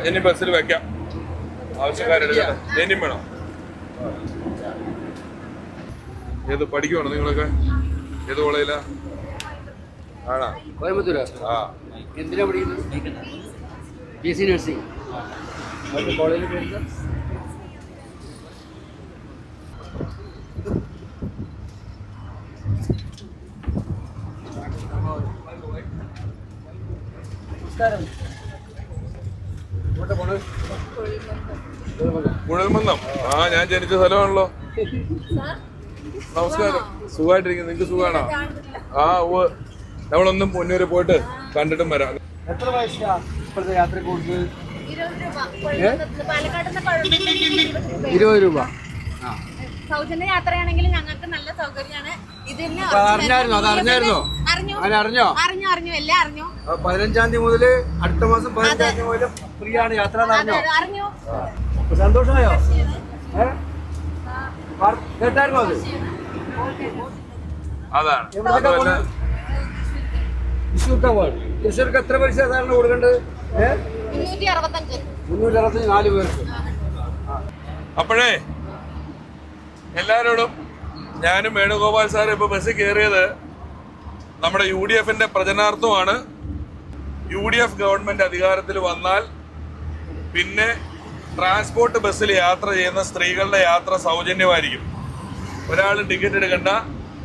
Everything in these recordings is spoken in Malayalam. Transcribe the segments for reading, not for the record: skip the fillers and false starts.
ഇനി ബസ്സിൽ വെക്കാം. ആവശ്യക്കാരെടുക്കട്ടെ. ഇനിയും വേണം. ഏത് പഠിക്കുവാണോ നിങ്ങളൊക്കെ? ഏത് കോളേജിലാ? ആണോ? കോയമ്പത്തൂരാ. ആ. എന്തിനാ പഠിക്കുന്നത്? BSc nursing. കോളേജിൽ പേര് കുഴൽമന്ദം. ആ, ഞാൻ ജനിച്ച സ്ഥലമാണല്ലോ. നമസ്കാരം. സുഖമായിട്ടിരിക്കുന്നു. നിങ്ങൾക്ക് സുഖമാണോ? ആ, നമ്മളൊന്നും പൊന്നൂര് പോയിട്ട് കണ്ടിട്ടും വരാം. എത്ര വയസ്സാ ഇപ്പോഴത്തെ യാത്ര കൂടുതൽ? 20 രൂപ. സൗജന്യ യാത്രയാണെങ്കിൽ ഞങ്ങൾക്ക് നല്ല സൗകര്യമാണ്. ഇതിന് അറിഞ്ഞായിരുന്നോ? അറിഞ്ഞു എല്ലാം അറിഞ്ഞു. 15-ാം തീയതി മുതൽ അടുത്ത മാസം 15-ാം തീയതി മുതൽ ഫ്രീ ആണ് യാത്ര. അറിഞ്ഞു. സന്തോഷമായോ? കേട്ടായിരുന്നോ അത്? അതാണ് തൃശ്ശൂർക്ക് എത്ര പൈസ സാധാരണ കൊടുക്കേണ്ടത്? 365. 4 പേർക്ക്. അപ്പോഴേ എല്ലാവരോടും ഞാനും വേണുഗോപാൽ സാറും ഇപ്പോൾ ബസ്സിൽ കയറിയത് നമ്മുടെ UDFന്റെ പ്രചരണാർത്ഥമാണ്. UDF ഗവൺമെന്റ് അധികാരത്തിൽ വന്നാൽ പിന്നെ ട്രാൻസ്പോർട്ട് ബസ്സിൽ യാത്ര ചെയ്യുന്ന സ്ത്രീകളുടെ യാത്ര സൗജന്യമായിരിക്കും. ഒരാളും ടിക്കറ്റ് എടുക്കണ്ട,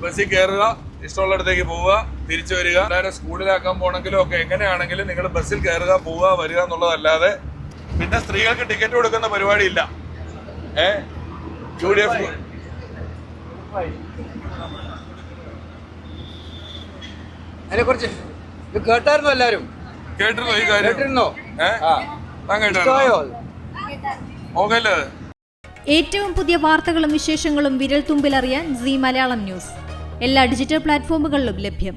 ബസ്സിൽ കയറുക, ഇഷ്ടമുള്ളിടത്തേക്ക് പോവുക, തിരിച്ചു വരിക. എല്ലാവരും സ്കൂളിലാക്കാൻ പോകണമെങ്കിലും ഒക്കെ എങ്ങനെയാണെങ്കിലും നിങ്ങൾ ബസ്സിൽ കയറുക, പോവുക, വരിക എന്നുള്ളതല്ലാതെ പിന്നെ സ്ത്രീകൾക്ക് ടിക്കറ്റ് കൊടുക്കുന്ന പരിപാടിയില്ല. UDF അതിനെക്കുറിച്ച് കേട്ടായിരുന്നോ? എല്ലാവരും കേട്ടിരുന്നോ ഈ കാര്യം? കേട്ടിരുന്നോ? ഓക്കല്ലേ? ഏറ്റവും പുതിയ വാർത്തകളും വിശേഷങ്ങളും വിരൽ തുമ്പിലറിയാൻ സീ മലയാളം ന്യൂസ് എല്ലാ ഡിജിറ്റൽ പ്ലാറ്റ്ഫോമുകളിലും ലഭ്യം.